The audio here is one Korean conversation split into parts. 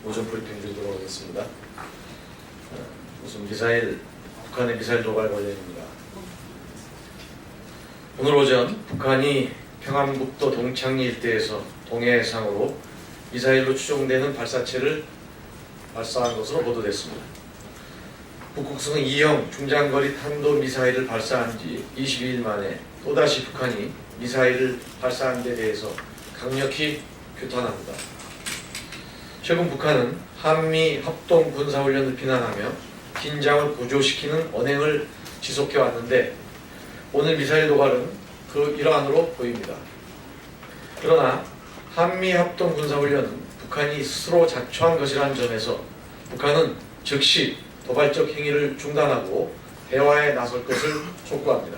오전 브리핑 드리도록 하겠습니다. 우선 북한의 미사일 도발 관련입니다. 오늘 오전 북한이 평안북도 동창리 일대에서 동해상으로 미사일로 추정되는 발사체를 발사한 것으로 보도됐습니다. 북극성 2형 중장거리 탄도미사일을 발사한 지 22일 만에 또다시 북한이 미사일을 발사한 데 대해서 강력히 규탄합니다. 최근 북한은 한미 합동 군사훈련을 비난하며 긴장을 고조시키는 언행을 지속해 왔는데 오늘 미사일 도발은 그 일환으로 보입니다. 그러나 한미 합동 군사훈련은 북한이 스스로 자초한 것이라는 점에서 북한은 즉시 도발적 행위를 중단하고 대화에 나설 것을 촉구합니다.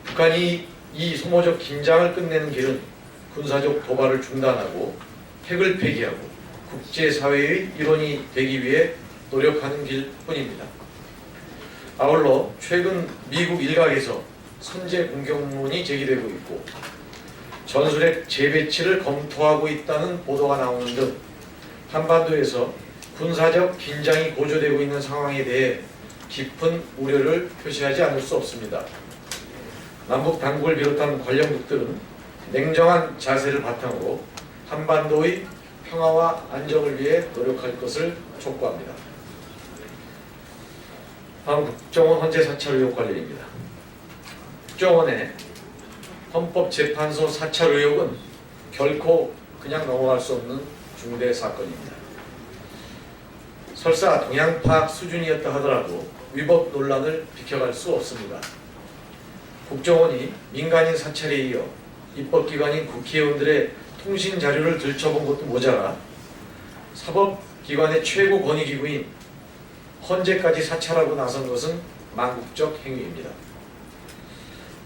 북한이 이 소모적 긴장을 끝내는 길은 군사적 도발을 중단하고 핵을 폐기하고 국제사회의 일원이 되기 위해 노력하는 길뿐입니다. 아울러 최근 미국 일각에서 선제 공격론이 제기되고 있고 전술핵 재배치를 검토하고 있다는 보도가 나오는 등 한반도에서 군사적 긴장이 고조되고 있는 상황에 대해 깊은 우려를 표시하지 않을 수 없습니다. 남북 당국을 비롯한 관련국들은 냉정한 자세를 바탕으로 한반도의 평화와 안정을 위해 노력할 것을 촉구합니다. 다음 국정원 헌재 사찰 의혹 관련입니다. 국정원의 헌법재판소 사찰 의혹은 결코 그냥 넘어갈 수 없는 중대 사건입니다. 설사 동향 파악 수준이었다 하더라도 위법 논란을 비켜갈 수 없습니다. 국정원이 민간인 사찰에 이어 입법기관인 국회의원들의 통신 자료를 들춰본 것도 모자라 사법기관의 최고 권위기구인 헌재까지 사찰하고 나선 것은 망국적 행위입니다.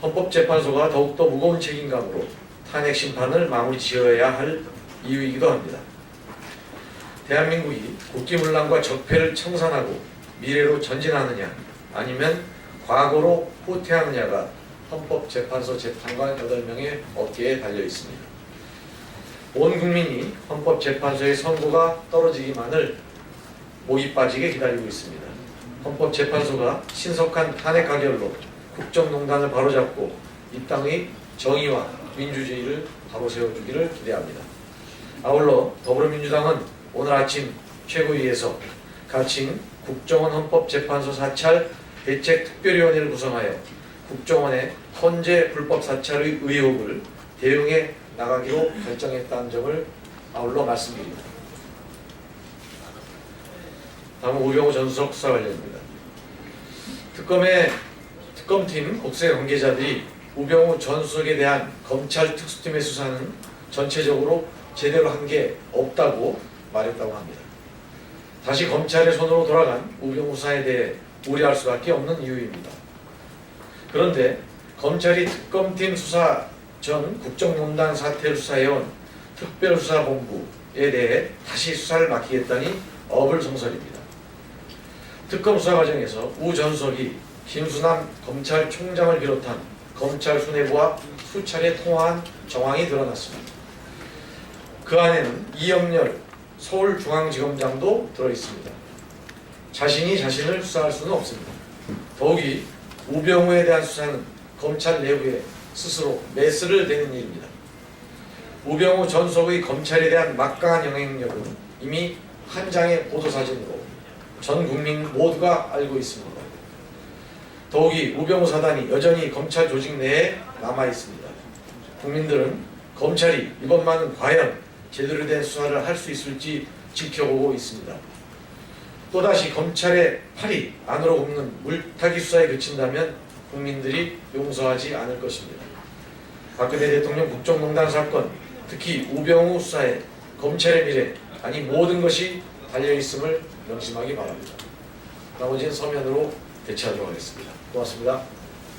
헌법재판소가 더욱더 무거운 책임감으로 탄핵 심판을 마무리 지어야 할 이유이기도 합니다. 대한민국이 국기문란과 적폐를 청산하고 미래로 전진하느냐 아니면 과거로 후퇴하느냐가 헌법재판소 재판관 8명의 어깨에 달려 있습니다. 온 국민이 헌법재판소의 선고가 떨어지기만을 목이 빠지게 기다리고 있습니다. 헌법재판소가 신속한 탄핵 가결로 국정농단을 바로잡고 이 땅의 정의와 민주주의를 바로 세워주기를 기대합니다. 아울러 더불어민주당은 오늘 아침 최고위에서 가칭 국정원 헌법재판소 사찰 대책특별위원회를 구성하여 국정원의 헌재 불법 사찰의 의혹을 대응해 나가기로 결정했다는 점을 아울러 말씀드립니다. 다음은 우병우 전 수석 수사 관련입니다. 특검팀 국세 관계자들이 우병우 전 수석에 대한 검찰 특수팀의 수사는 전체적으로 제대로 한 게 없다고 말했다고 합니다. 다시 검찰의 손으로 돌아간 우병우 수사에 대해 우려할 수밖에 없는 이유입니다. 그런데 검찰이 특검팀 수사 전 국정농단 사태를 수사해온 특별수사본부에 대해 다시 수사를 맡기겠다니 어불성설입니다. 특검 수사 과정에서 우 전 수석이 김수남 검찰총장을 비롯한 검찰 수뇌부와 수차례 통화한 정황이 드러났습니다. 그 안에는 이영렬 서울중앙지검장도 들어있습니다. 자신이 자신을 수사할 수는 없습니다. 더욱이 우병우에 대한 수사는 검찰 내부에 스스로 메스를 대는 일입니다. 우병우 전 수석의 검찰에 대한 막강한 영향력은 이미 한 장의 보도사진으로 전 국민 모두가 알고 있습니다. 더욱이 우병우 사단이 여전히 검찰 조직 내에 남아있습니다. 국민들은 검찰이 이번만은 과연 제대로 된 수사를 할 수 있을지 지켜보고 있습니다. 또다시 검찰의 팔이 안으로 굽는 물타기 수사에 그친다면 국민들이 용서하지 않을 것입니다. 박근혜 대통령 국정농단 사건, 특히 우병우 수사에 검찰의 미래, 아니 모든 것이 달려있음을 명심하기 바랍니다. 나머지는 서면으로 대체하도록 하겠습니다. 고맙습니다.